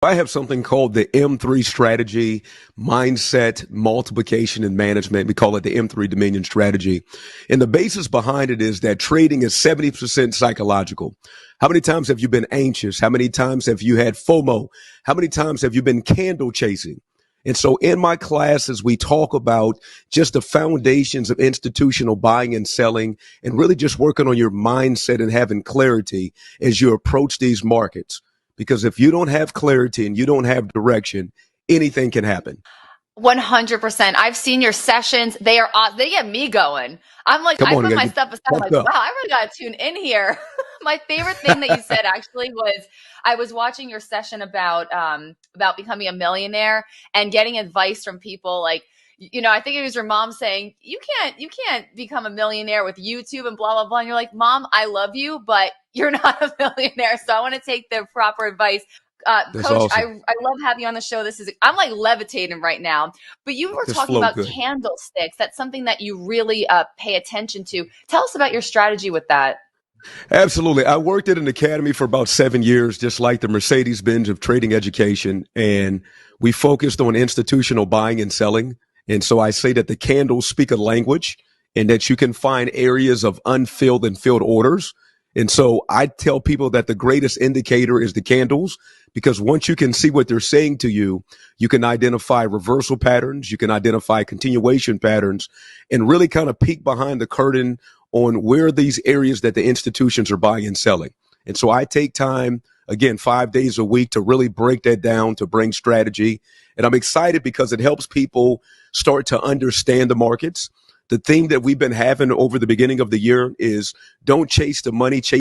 I have something called the M3 strategy, mindset, multiplication, and management. We call it the M3 Dominion strategy. And the basis behind it is that trading is 70% psychological. How many times have you been anxious? How many times have you had FOMO? How many times have you been candle chasing? And so in my classes, we talk about just the foundations of institutional buying and selling and really just working on your mindset and having clarity as you approach these markets. Because if you don't have clarity and you don't have direction, anything can happen. 100%. I've seen your sessions. They get me going. I'm like, Come I on, put you my gotta get stuff aside. I'm like, pumped up. wow, I really got to tune in here. My favorite thing that you said actually was I was watching your session about becoming a millionaire and getting advice from people like, I think it was your mom saying, you can't become a millionaire with YouTube and blah, blah, blah. And you're like, Mom, I love you, but you're not a millionaire. So I want to take the proper advice. That's Coach, I awesome. love having you on the show. I'm like levitating right now. But you were Just talking flow about good. candlesticks. That's something that you really pay attention to. Tell us about your strategy with that. Absolutely. I worked at an academy for about 7 years, just like the Mercedes-Benz of trading education. And we focused on institutional buying and selling. And so I say that the candles speak a language and that you can find areas of unfilled and filled orders. And so I tell people that the greatest indicator is the candles, because once you can see what they're saying to you, you can identify reversal patterns, you can identify continuation patterns, and really kind of peek behind the curtain on where are these areas that the institutions are buying and selling. And so I take time, again, 5 days a week to really break that down, to bring strategy. And I'm excited because it helps people start to understand the markets. The theme that we've been having over the beginning of the year is don't chase the money, chase